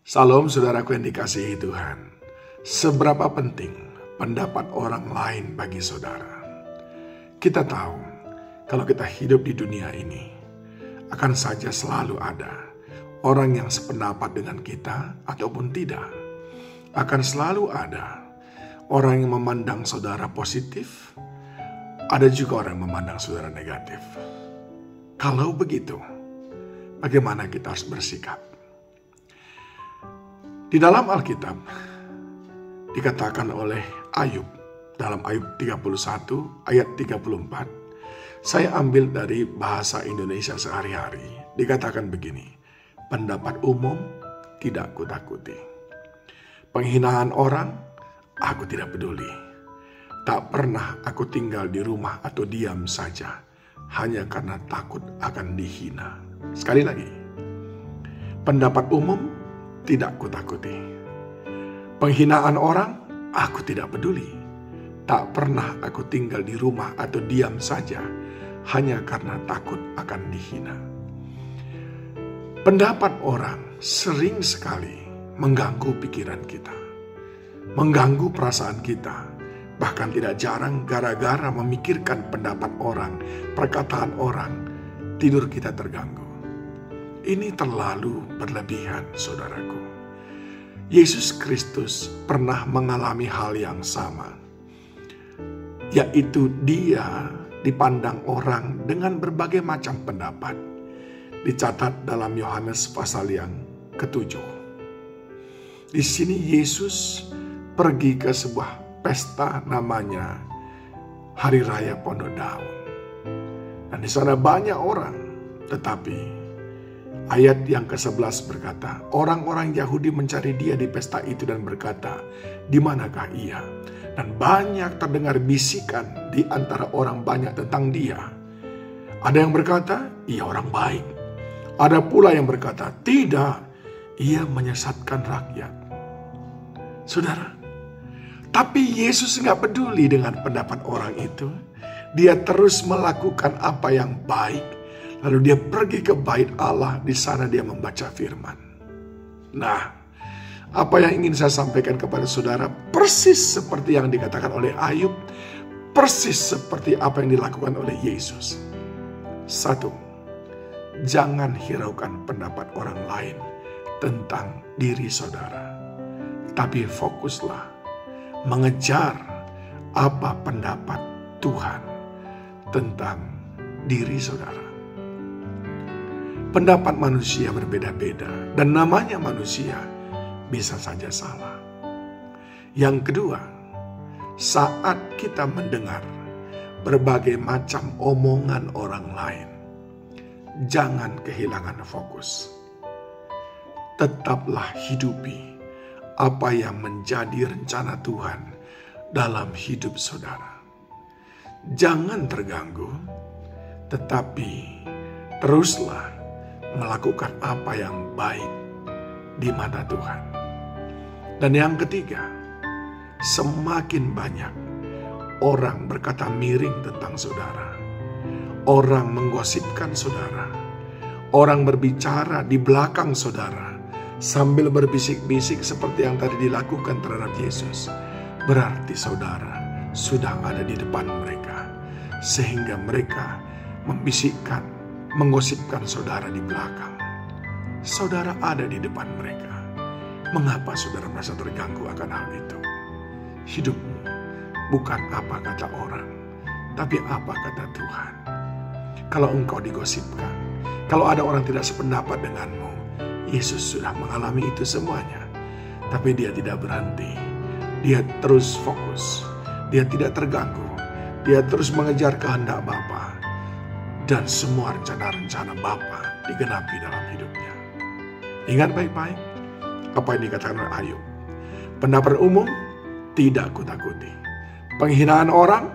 Salam saudaraku yang dikasihi Tuhan. Seberapa penting pendapat orang lain bagi saudara? Kita tahu kalau kita hidup di dunia ini, akan saja selalu ada orang yang sependapat dengan kita ataupun tidak. Akan selalu ada orang yang memandang saudara positif, ada juga orang yang memandang saudara negatif. Kalau begitu, bagaimana kita harus bersikap? Di dalam Alkitab dikatakan oleh Ayub dalam Ayub 31 ayat 34. Saya ambil dari bahasa Indonesia sehari-hari. Dikatakan begini, pendapat umum tidak kutakuti. Penghinaan orang aku tidak peduli. Tak pernah aku tinggal di rumah atau diam saja hanya karena takut akan dihina. Sekali lagi, pendapat umum tidak kutakuti. Penghinaan orang, aku tidak peduli. Tak pernah aku tinggal di rumah atau diam saja hanya karena takut akan dihina. Pendapat orang sering sekali mengganggu pikiran kita, mengganggu perasaan kita. Bahkan tidak jarang gara-gara memikirkan pendapat orang, perkataan orang, tidur kita terganggu. Ini terlalu berlebihan, saudaraku. Yesus Kristus pernah mengalami hal yang sama, yaitu dia dipandang orang dengan berbagai macam pendapat. Dicatat dalam Yohanes pasal yang ke-7. Di sini Yesus pergi ke sebuah pesta namanya Hari Raya Pondok Daun. Dan di sana banyak orang, tetapi ayat yang ke-11 berkata, orang-orang Yahudi mencari dia di pesta itu dan berkata, di manakah ia? Dan banyak terdengar bisikan di antara orang banyak tentang dia. Ada yang berkata, ia orang baik. Ada pula yang berkata, tidak, ia menyesatkan rakyat. Saudara, tapi Yesus nggak peduli dengan pendapat orang itu. Dia terus melakukan apa yang baik. Lalu dia pergi ke bait Allah, di sana dia membaca firman. Nah, apa yang ingin saya sampaikan kepada saudara persis seperti yang dikatakan oleh Ayub, persis seperti apa yang dilakukan oleh Yesus. 1. Jangan hiraukan pendapat orang lain tentang diri saudara. Tapi fokuslah mengejar apa pendapat Tuhan tentang diri saudara. Pendapat manusia berbeda-beda dan namanya manusia bisa saja salah. Yang kedua, saat kita mendengar berbagai macam omongan orang lain, jangan kehilangan fokus. Tetaplah hidupi apa yang menjadi rencana Tuhan dalam hidup saudara. Jangan terganggu, tetapi teruslah melakukan apa yang baik di mata Tuhan. Dan yang ketiga, semakin banyak orang berkata miring tentang saudara, orang menggosipkan saudara, orang berbicara di belakang saudara sambil berbisik-bisik seperti yang tadi dilakukan terhadap Yesus, berarti saudara sudah ada di depan mereka, sehingga mereka membisikkan, menggosipkan saudara di belakang. Saudara ada di depan mereka. Mengapa saudara merasa terganggu akan hal itu? Hidupmu bukan apa kata orang, tapi apa kata Tuhan. Kalau engkau digosipkan, kalau ada orang tidak sependapat denganmu, Yesus sudah mengalami itu semuanya. Tapi dia tidak berhenti. Dia terus fokus. Dia tidak terganggu. Dia terus mengejar kehendak Bapa. Dan semua rencana-rencana Bapa digenapi dalam hidupnya. Ingat baik-baik apa yang dikatakan oleh Ayub. Pendapat umum tidak kutakuti. Penghinaan orang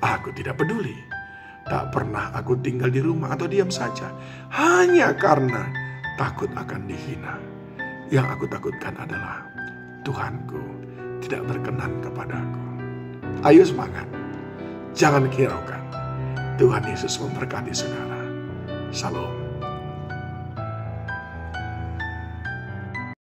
aku tidak peduli. Tak pernah aku tinggal di rumah atau diam saja hanya karena takut akan dihina. Yang aku takutkan adalah Tuhanku tidak berkenan kepadaku. Ayo semangat. Jangan hiraukan. Tuhan Yesus memberkati saudara. Shalom.